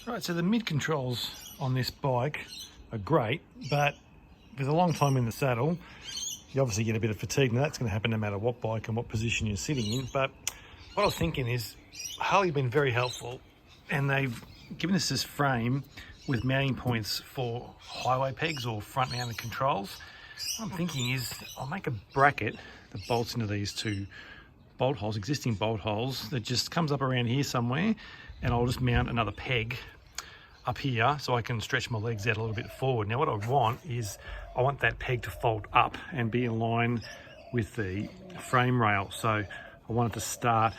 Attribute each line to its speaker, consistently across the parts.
Speaker 1: Right, so the mid controls on this bike are great, but with a long time in the saddle, you obviously get a bit of fatigue, and that's going to happen no matter what bike and what position you're sitting in. But what I was thinking is, Harley have been very helpful, and they've given us this frame with mounting points for highway pegs or front mounted controls. What I'm thinking is I'll make a bracket that bolts into these two bolt holes, existing bolt holes, that just comes up around here somewhere, and I'll just mount another peg up here so I can stretch my legs out a little bit forward. Now what I want is, I want that peg to fold up and be in line with the frame rail. So I want it to start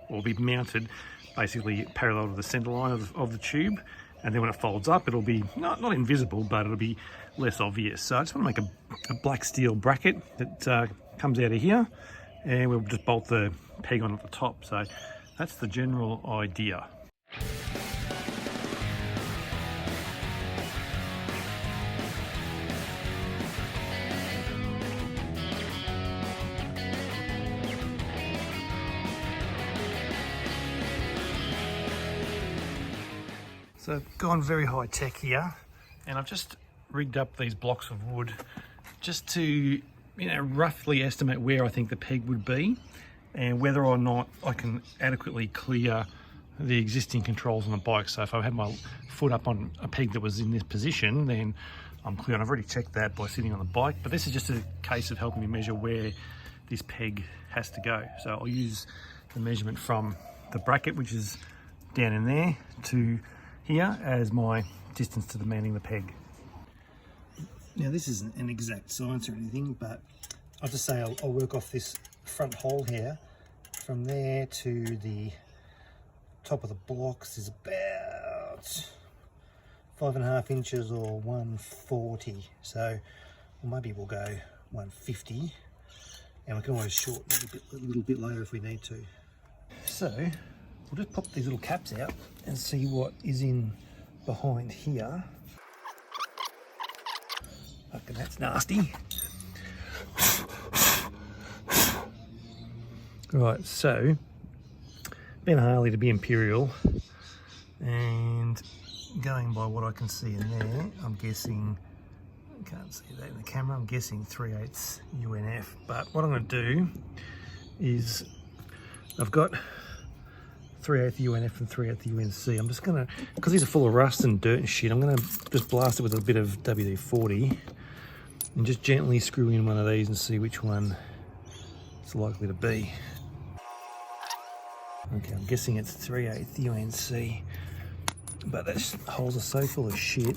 Speaker 1: or be mounted basically parallel to the center line of the tube, and then when it folds up it'll be not invisible, but it'll be less obvious. So I just want to make a black steel bracket that comes out of here, and we'll just bolt the peg on at the top. So that's the general idea. So I've gone very high tech here, and I've just rigged up these blocks of wood just to, roughly estimate where I think the peg would be and whether or not I can adequately clear the existing controls on the bike. So if I had my foot up on a peg that was in this position, then I'm clear. And I've already checked that by sitting on the bike, but this is just a case of helping me measure where this peg has to go. So I'll use the measurement from the bracket, which is down in there, to here as my distance to the mounting the peg. Now this isn't an exact science or anything, but I'll just say I'll work off this front hole here. From there to the top of the blocks is about 5.5 inches or 140. So maybe we'll go 150, and we can always shorten a little bit later if we need to. So we'll just pop these little caps out and see what is in behind here. Fucking that's nasty. Right, so being Harley to be Imperial, and going by what I can see in there, I'm guessing, I can't see that in the camera, I'm guessing 3/8 UNF. But what I'm going to do is, I've got 3/8 UNF and 3/8 UNC. I'm just gonna, because these are full of rust and dirt and shit, I'm gonna just blast it with a bit of WD-40 and just gently screw in one of these and see which one it's likely to be. Okay, I'm guessing it's 3/8 UNC, but those holes are so full of shit.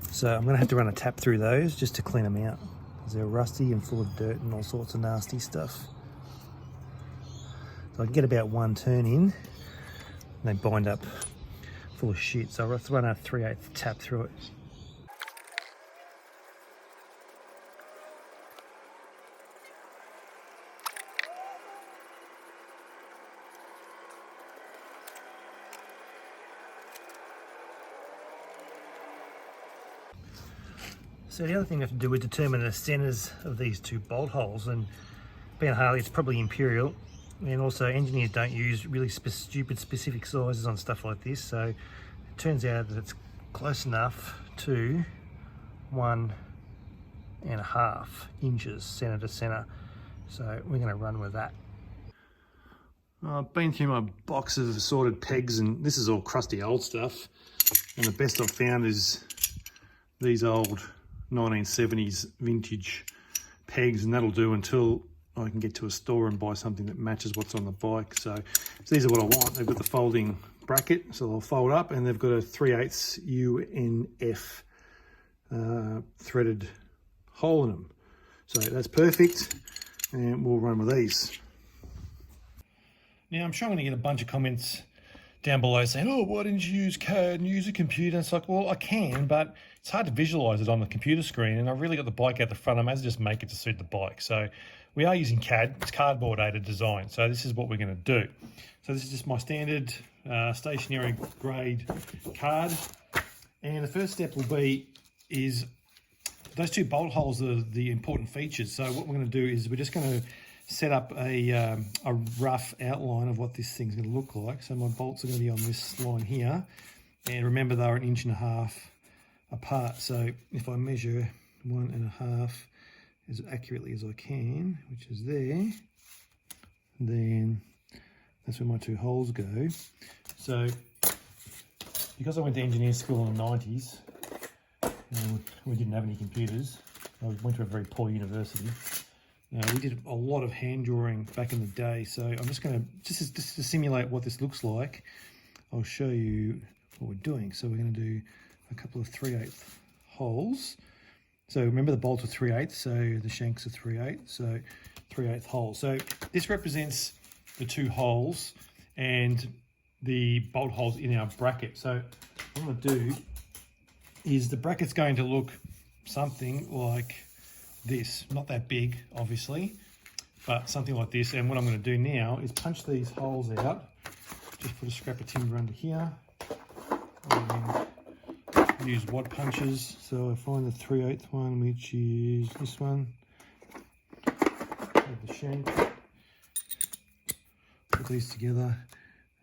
Speaker 1: So I'm gonna have to run a tap through those just to clean them out, because they're rusty and full of dirt and all sorts of nasty stuff. So I can get about one turn in, and they bind up full of shit. So I'll have to run a 3/8 tap through it. So the other thing I have to do is determine the centers of these two bolt holes, and being Harley, it's probably Imperial. And also engineers don't use really stupid specific sizes on stuff like this, so it turns out that it's close enough to 1.5 inches center to center. So we're going to run with that. I've been through my box of assorted pegs, and this is all crusty old stuff, and the best I've found is these old 1970s vintage pegs, and that'll do until I can get to a store and buy something that matches what's on the bike. So these are what I want. They've got the folding bracket, so they'll fold up, and they've got a 3/8 UNF threaded hole in them. So that's perfect, and we'll run with these. Now I'm sure I'm going to get a bunch of comments down below saying, oh, why didn't you use CAD and use a computer? And it's like, well, I can, but it's hard to visualize it on the computer screen, and I've really got the bike out the front. I may as well just make it to suit the bike. So we are using CAD. It's cardboard aided design. So this is what we're going to do. So this is just my standard stationary grade card. And the first step will be is those two bolt holes are the important features. So what we're going to do is we're just going to set up a rough outline of what this thing's going to look like. So my bolts are going to be on this line here, and remember they're 1.5 inches apart. So if I measure 1.5 as accurately as I can, which is there, then that's where my 2 holes go. So because I went to engineering school in the 90s, we didn't have any computers. I went to a very poor university. We did a lot of hand drawing back in the day. So I'm just going to, just to simulate what this looks like, I'll show you what we're doing. So we're going to do a couple of 3/8 holes. So remember the bolts are 3/8, so the shanks are 3/8, so 3/8 holes. So this represents the 2 holes and the bolt holes in our bracket. So what I'm going to do is the bracket's going to look something like this. Not that big, obviously, but something like this. And what I'm going to do now is punch these holes out. Just put a scrap of timber under here and use wad punches. So I find the 3/8 one, which is this one. Have the shank. Put these together,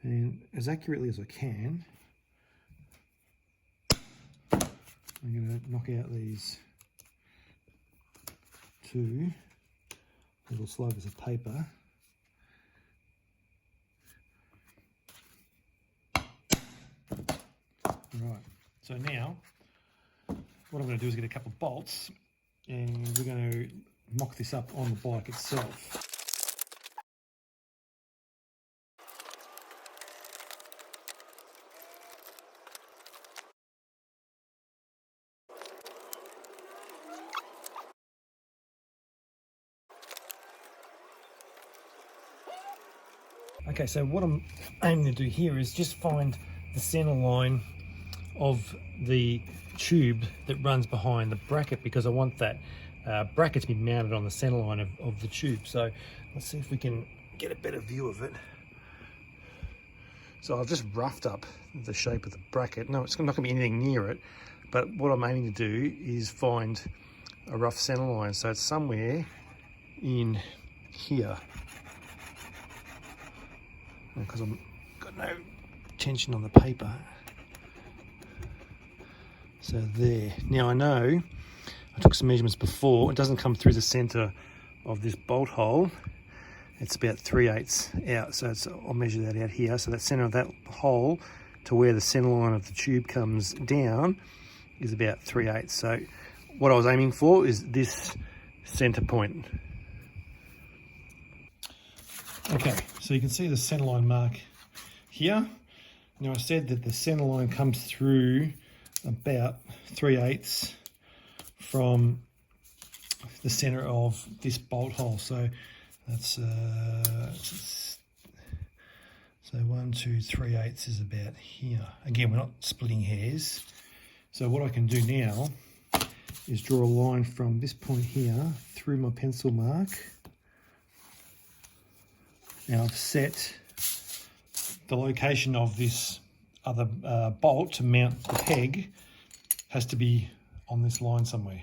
Speaker 1: and as accurately as I can, I'm going to knock out these 2 little slivers of paper. Right, so now what I'm going to do is get a couple of bolts, and we're going to mock this up on the bike itself. Okay, so what I'm aiming to do here is just find the center line of the tube that runs behind the bracket, because I want that bracket to be mounted on the center line of the tube. So let's see if we can get a better view of it. So I've just roughed up the shape of the bracket. No, it's not going to be anything near it, but what I'm aiming to do is find a rough center line. So it's somewhere in here, because I've got no tension on the paper. So there. Now I know I took some measurements before. It doesn't come through the center of this bolt hole. It's about 3/8 out. So I'll measure that out here. So that center of that hole to where the center line of the tube comes down is about 3/8. So what I was aiming for is this center point. Okay, so you can see the center line mark here. Now I said that the center line comes through about 3/8 from the center of this bolt hole. So that's so 1, 2, 3/8 is about here. Again, we're not splitting hairs. So what I can do now is draw a line from this point here through my pencil mark. Now I've set the location of this other bolt to mount the peg has to be on this line somewhere.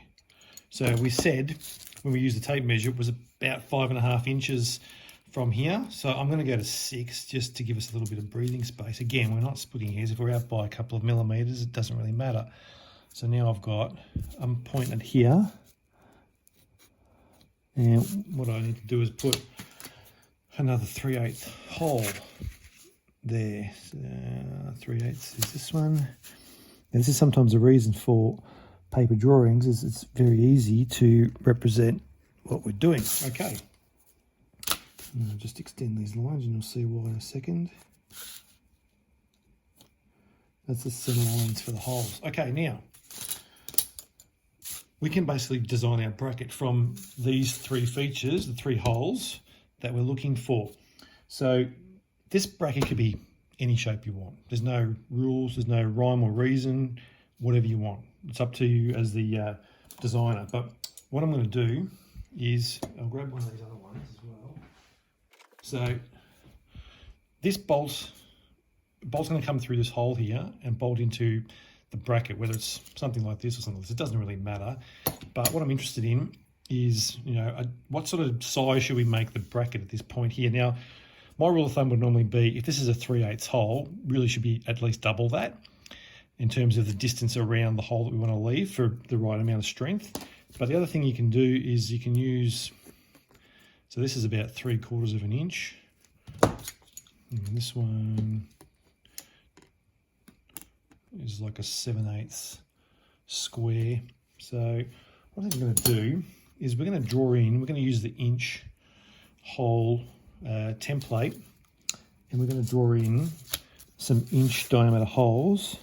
Speaker 1: So we said when we used the tape measure it was about 5.5 inches from here. So I'm going to go to 6 just to give us a little bit of breathing space. Again, we're not splitting hairs. If we're out by a couple of millimeters, it doesn't really matter. So now I'm pointed here, and what I need to do is put another 3/8 hole there. 3/8 is this one. And this is sometimes a reason for paper drawings, is it's very easy to represent what we're doing. Okay, I'll just extend these lines and you'll see why in a second. That's the center lines for the holes. Okay, now we can basically design our bracket from these 3 features, the 3 holes that we're looking for. So this bracket could be any shape you want. There's no rules, there's no rhyme or reason, whatever you want. It's up to you as the designer. But what I'm going to do is, I'll grab one of these other ones as well. So this bolt's going to come through this hole here and bolt into the bracket, whether it's something like this or something like this. It doesn't really matter. But what I'm interested in is, you know, what sort of size should we make the bracket at this point here? Now, my rule of thumb would normally be, if this is a 3/8 hole, really should be at least double that in terms of the distance around the hole that we want to leave for the right amount of strength. But the other thing you can do is you can use, so this is about 3/4 of an inch. And this one is like a 7/8 square. So what I think I'm going to do is we're going to draw in, we're going to use the inch hole template, and we're going to draw in some inch diameter holes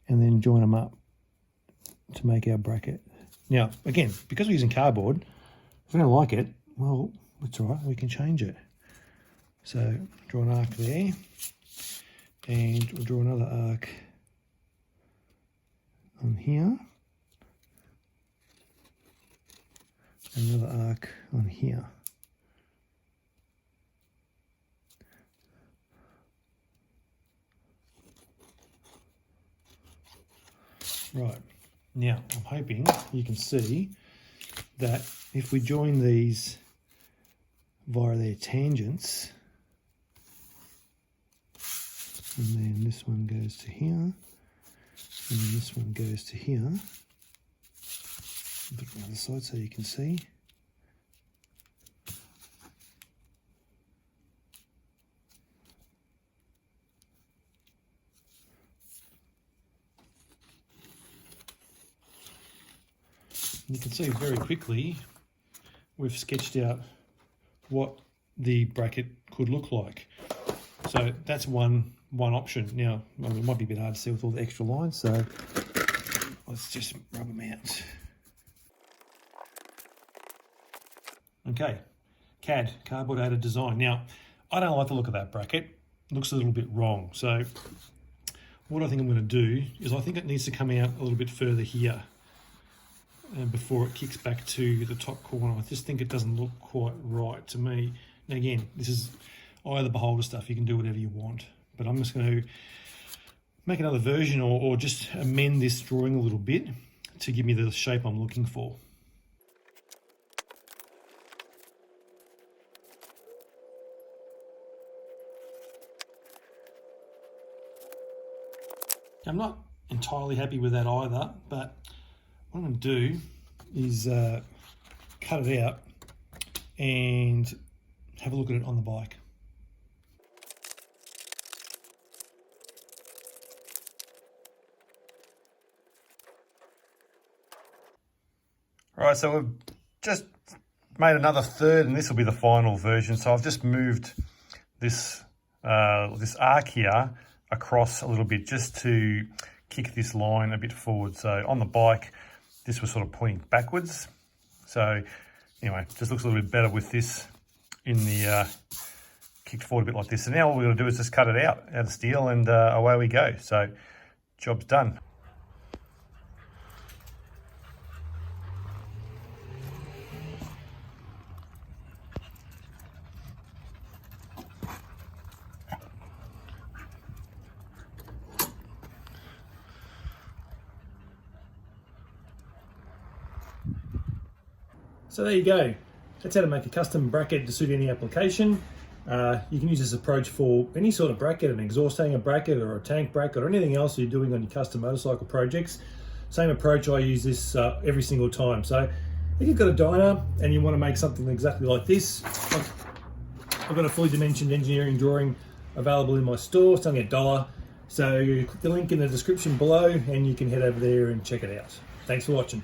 Speaker 1: and then join them up to make our bracket. Now, again, because we're using cardboard, if we don't like it, well, that's all right, we can change it. So draw an arc there, and we'll draw another arc on here, another arc on here. Right, now I'm hoping you can see that if we join these via their tangents, and then this one goes to here, and then this one goes to here, put it on the other side so you can see. You can see very quickly we've sketched out what the bracket could look like. So that's one option. Now, well, it might be a bit hard to see with all the extra lines, so let's just rub them out. Okay, CAD, cardboard aided design. Now, I don't like the look of that bracket. It looks a little bit wrong. So what I think I'm going to do is I think it needs to come out a little bit further here before it kicks back to the top corner. I just think it doesn't look quite right to me. Now again, this is eye of the beholder stuff. You can do whatever you want, but I'm just going to make another version or just amend this drawing a little bit to give me the shape I'm looking for. I'm not entirely happy with that either, but what I'm going to do is cut it out and have a look at it on the bike. Right, so we've just made another third, and this will be the final version. So I've just moved this this arc here across a little bit just to kick this line a bit forward. So on the bike, this was sort of pointing backwards. So anyway, just looks a little bit better with this in the kicked forward a bit like this. So now all we're going to do is just cut it out of steel, and away we go. So job's done. So there you go. That's how to make a custom bracket to suit any application. You can use this approach for any sort of bracket, an exhaust hanger bracket or a tank bracket or anything else you're doing on your custom motorcycle projects. Same approach, I use this every single time. So if you've got a Dyna and you want to make something exactly like this, I've got a fully dimensioned engineering drawing available in my store. It's only $1. So click the link in the description below and you can head over there and check it out. Thanks for watching.